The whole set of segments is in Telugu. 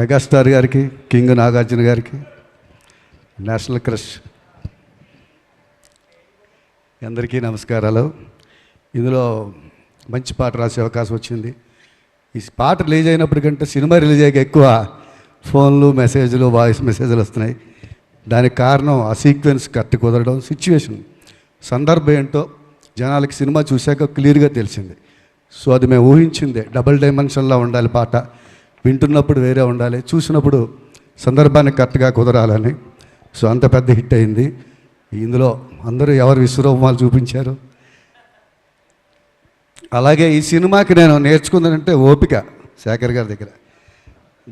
మెగాస్టార్ గారికి, కింగ్ నాగార్జున గారికి, నేషనల్ క్రష్ అందరికీ నమస్కారాలు. ఇందులో మంచి పాట రాసే అవకాశం వచ్చింది. ఈ పాట రిలీజ్ అయినప్పటికంటే సినిమా రిలీజ్ అయ్యాక ఎక్కువ ఫోన్లు, మెసేజ్లు, వాయిస్ మెసేజ్లు వస్తున్నాయి. దానికి కారణం ఆ సీక్వెన్స్ కరెక్ట్ కుదరడం, సిచ్యువేషన్, సందర్భం ఏంటో జనాలకి సినిమా చూశాక క్లియర్గా తెలిసింది. సో అది మేము ఊహించిందే. డబుల్ డైమెన్షన్లో ఉండాలి పాట, వింటున్నప్పుడు వేరే ఉండాలి, చూసినప్పుడు సందర్భానికి కరెక్ట్గా కుదరాలని. సో అంత పెద్ద హిట్ అయింది. ఇందులో అందరూ ఎవరు విశ్వరూపాలు చూపించారు. అలాగే ఈ సినిమాకి నేను నేర్చుకుందంటే ఓపిక. శేఖర్ గారి దగ్గర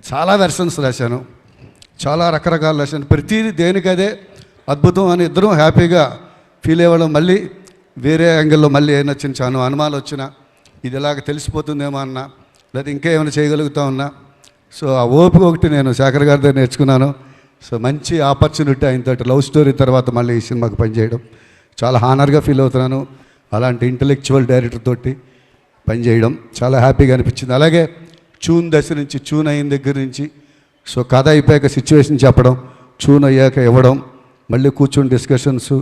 చాలా వెర్షన్స్ రాశాను, చాలా రకరకాలు రాశాను. ప్రతిదీ దేనికదే అద్భుతం అని ఇద్దరం హ్యాపీగా ఫీల్ అవ్వడం. మళ్ళీ వేరే యాంగిల్లో మళ్ళీ ఏమైనా చిన్న అనుమానాలు వచ్చినా ఇది ఇలాగ తెలిసిపోతుందేమో అన్నా, లేదా ఇంకా ఏమైనా చేయగలుగుతా ఉన్నా. సో ఆ ఓపిక ఒకటి నేను శేఖర్ గారి దగ్గర నేర్చుకున్నాను. సో మంచి ఆపర్చునిటీ ఆయనతో లవ్ స్టోరీ తర్వాత మళ్ళీ ఈ సినిమాకి పనిచేయడం చాలా హానర్గా ఫీల్ అవుతున్నాను. అలాంటి ఇంటలెక్చువల్ డైరెక్టర్ తోటి పనిచేయడం చాలా హ్యాపీగా అనిపించింది. అలాగే చూన్ దశ నుంచి, చూన్ అయిన దగ్గర నుంచి, సో కథ అయిపోయాక సిచ్యువేషన్ చెప్పడం, చూన్ అయ్యాక ఇవ్వడం, మళ్ళీ కూర్చొని డిస్కషన్స్,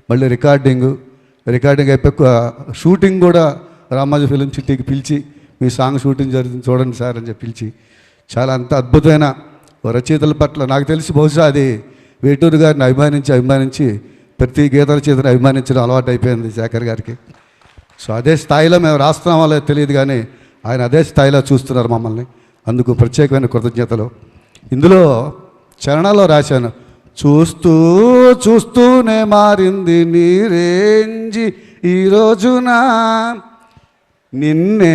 మళ్ళీ రికార్డింగ్ అయిపోయాక షూటింగ్ కూడా రామాజీ ఫిలిం సిటీకి పిలిచి మీ సాంగ్ షూటింగ్ జరుగుతుంది చూడండి సార్ అని చెప్పి పిలిచి చాలా అంత అద్భుతమైన రచయితల పట్ల నాకు తెలిసి బహుశా అది వేటూరు గారిని అభిమానించి ప్రతి గీత రచయితను అభిమానించడం అలవాటు అయిపోయింది శేఖర్ గారికి. సో అదే స్థాయిలో మేము రాస్తున్నామో లేదో తెలియదు, కానీ ఆయన అదే స్థాయిలో చూస్తున్నారు మమ్మల్ని. అందుకు ప్రత్యేకమైన కృతజ్ఞతలు. ఇందులో చరణాల్లో రాశాను, చూస్తూనే మారింది నీ రేంజి ఈ రోజున, నిన్నే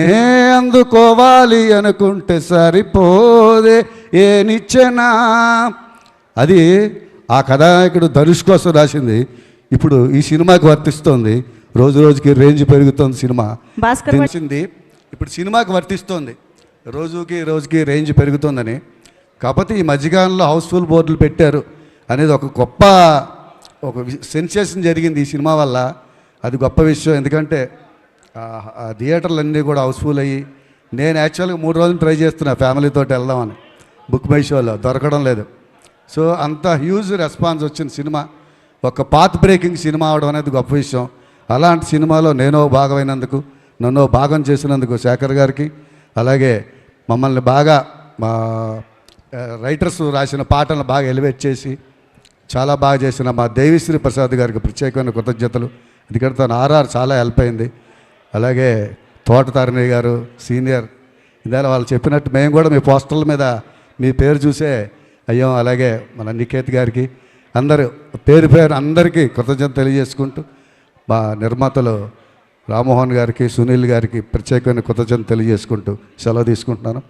అందుకోవాలి అనుకుంటే సరిపోదే ఏ నిచ్చెనా. అది ఆ కథానాయకుడు ధనుష్ కోసం రాసింది. ఇప్పుడు ఈ సినిమాకి వర్తిస్తోంది. రోజు రోజుకి రేంజ్ పెరుగుతోంది సినిమా తెలిసింది. ఇప్పుడు సినిమాకి వర్తిస్తోంది, రోజుకి రేంజ్ పెరుగుతోందని. కాకపోతే ఈ మధ్యకాలంలో హౌస్ఫుల్ బోర్డులు పెట్టారు అనేది ఒక గొప్ప సెన్సేషన్ జరిగింది ఈ సినిమా వల్ల. అది గొప్ప విషయం. ఎందుకంటే ఆ థియేటర్లు అన్నీ కూడా హౌస్ఫుల్ అయ్యి, నేను యాక్చువల్గా 3 రోజులు ట్రై చేస్తున్నా ఫ్యామిలీతో వెళ్దామని, బుక్ మై షోలో దొరకడం లేదు. సో అంత హ్యూజ్ రెస్పాన్స్ వచ్చిన సినిమా, ఒక పాత్ బ్రేకింగ్ సినిమా అవడం అనేది గొప్ప విషయం. అలాంటి సినిమాలో నేనో భాగమైనందుకు, నన్ను భాగం చేసినందుకు శేఖర్ గారికి, అలాగే మమ్మల్ని బాగా మా రైటర్స్ రాసిన పాటలను బాగా ఎలివేట్ చేసి చాలా బాగా చేసిన మా దేవిశ్రీ ప్రసాద్ గారికి ప్రత్యేకమైన కృతజ్ఞతలు. ఎందుకంటే తను ఆర్ఆర్ చాలా హెల్ప్ అయింది. అలాగే తోట తారిణి గారు సీనియర్, ఇందాక వాళ్ళు చెప్పినట్టు మేము కూడా మీ పోస్టర్ల మీద మీ పేరు చూసే అయ్యాం. అలాగే మన నికేత్ గారికి, అందరూ పేరు అందరికీ కృతజ్ఞత తెలియజేసుకుంటూ, మా నిర్మాతలు రామ్మోహన్ గారికి, సునీల్ గారికి ప్రత్యేకమైన కృతజ్ఞత తెలియజేసుకుంటూ సెలవు తీసుకుంటున్నాను.